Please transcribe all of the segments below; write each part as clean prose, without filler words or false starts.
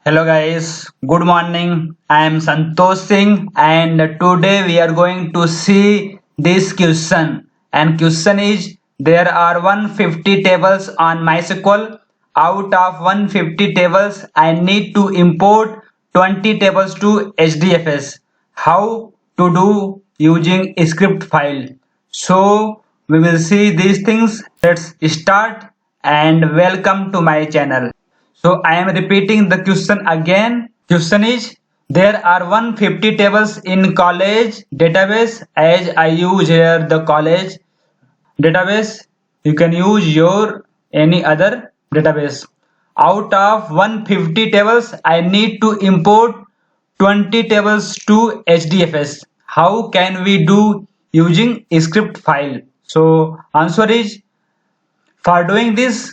Hello guys, good morning. I am Santosh Singh and today we are going to see this question. And question is there are 150 tables on MySQL. Out of 150 tables, I need to import 20 tables to HDFS. How to do using script file? So we will see these things. Let's start and welcome to my channel. So I am repeating the question again. Question is there are 150 tables in college database. As I use here the college database, you can use your any other database. Out of 150 tables, I need to import 20 tables to HDFS. How can we do using script file? So answer is for doing this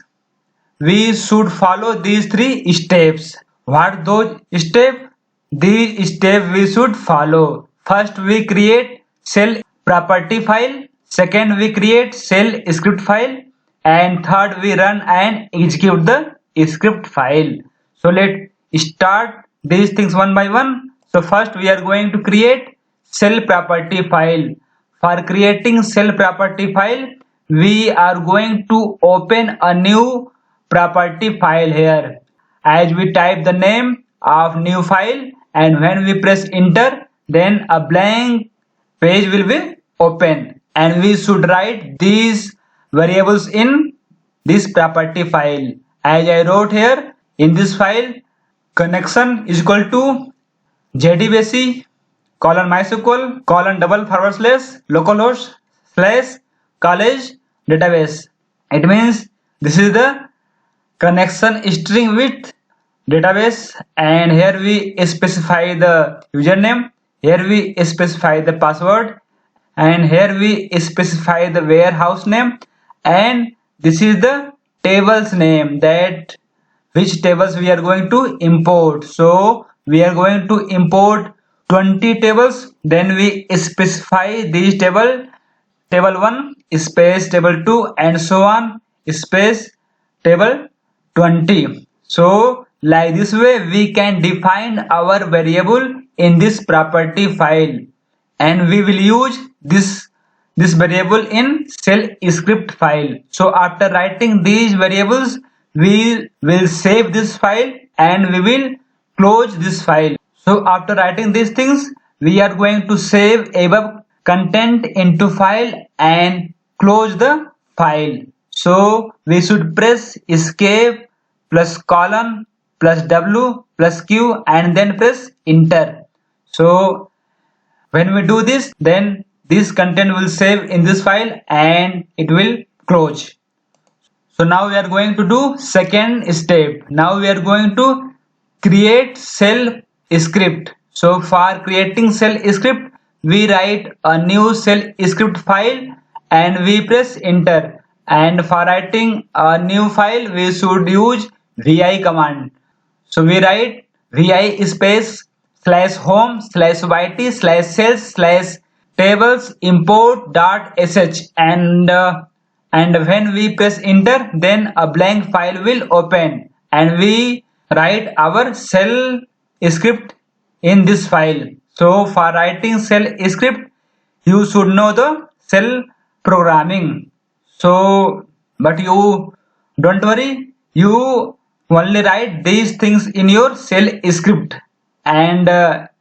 we should follow these three steps. What those steps? These steps we should follow. First we create shell property file. Second we create shell script file. And third we run and execute the script file. So let's start these things one by one. So first we are going to create shell property file. For creating shell property file, we are going to open a new property file here. As we type the name of new file and when we press enter, then a blank page will be open and we should write these variables in this property file. As I wrote here in this file, connection is equal to JDBC colon MySQL colon double forward slash localhost slash college database. It means this is the connection string with database, and here we specify the username, here we specify the password, and here we specify the warehouse name, and this is the tables name, that which tables we are going to import. So we are going to import 20 tables, then we specify these table 1 space table 2 and so on space table 20. So like this way we can define our variable in this property file, and we will use this variable in shell script file. So after writing these variables, we will save this file and we will close this file. So after writing these things, we are going to save above content into file and close the file. So we should press escape plus colon plus W plus Q and then press enter. So when we do this, then this content will save in this file and it will close. So now we are going to do second step. Now we are going to create shell script. So for creating shell script, we write a new shell script file and we press enter. And for writing a new file, we should use vi command. So we write vi space slash home slash yt slash sales slash tables import dot sh, and when we press enter, then a blank file will open and we write our shell script in this file. So for writing shell script, you should know the shell programming. So but you don't worry, you only write these things in your shell script, and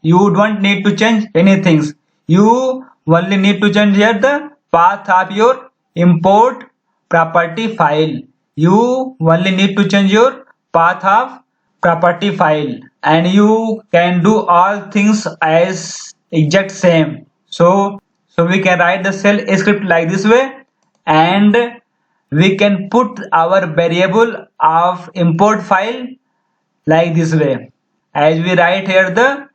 you don't need to change anything. You only need to change here the path of your import property file. You only need to change your path of property file and you can do all things as exact same. So we can write the shell script like this way, and we can put our variable of import file like this way. As we write here the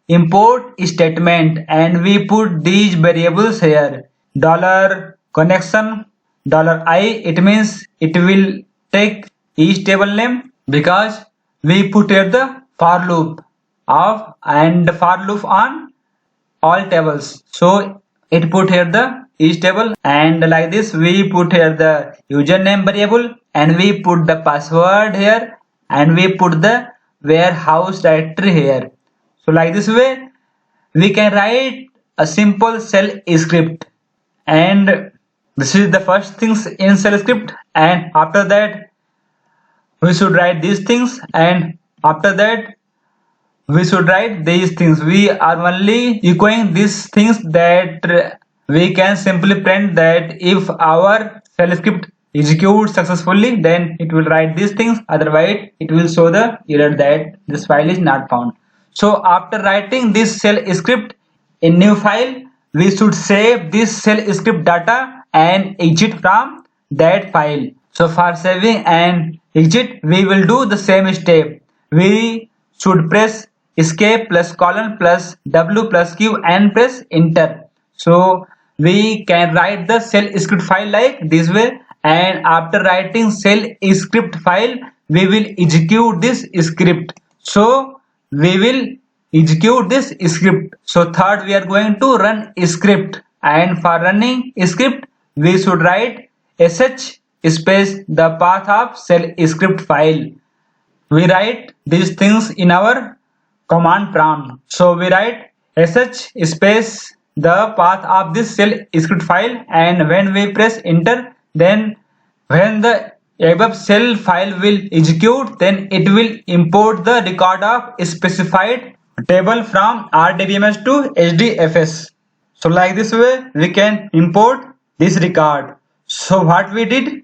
import statement and we put these variables here, dollar connection $i, it means it will take each table name because we put here the for loop of and for loop on all tables. So it put here the each table, and like this we put here the username variable and we put the password here and we put the warehouse directory here. So like this way, we can write a simple shell script, and this is the first things in shell script, and after that we should write these things, and after that we should write these things. We are only echoing these things that we can simply print that if our shell script executes successfully, then it will write these things, otherwise it will show the error that this file is not found. So after writing this shell script in new file, we should save this shell script data and exit from that file. So for saving and exit, we will do the same step. We should press escape plus colon plus W plus Q and press enter. So we can write the shell script file like this way, and after writing shell script file, we will execute this script. So we will execute this script. So third, we are going to run script, and for running script we should write sh space the path of shell script file. We write these things in our command prompt. So we write sh space the path of this shell script file, and when we press enter, then when the above shell file will execute, then it will import the record of specified table from RDBMS to HDFS. So like this way we can import this record. So what we did?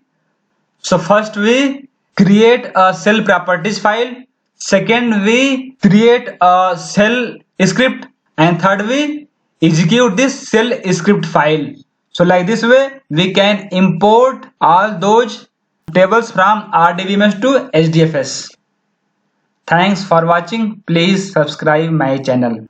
So first we create a shell properties file, second we create a shell script, and third we execute this shell script file. So like this way we can import all those tables from RDBMS to HDFS. Thanks for watching. Please subscribe my channel.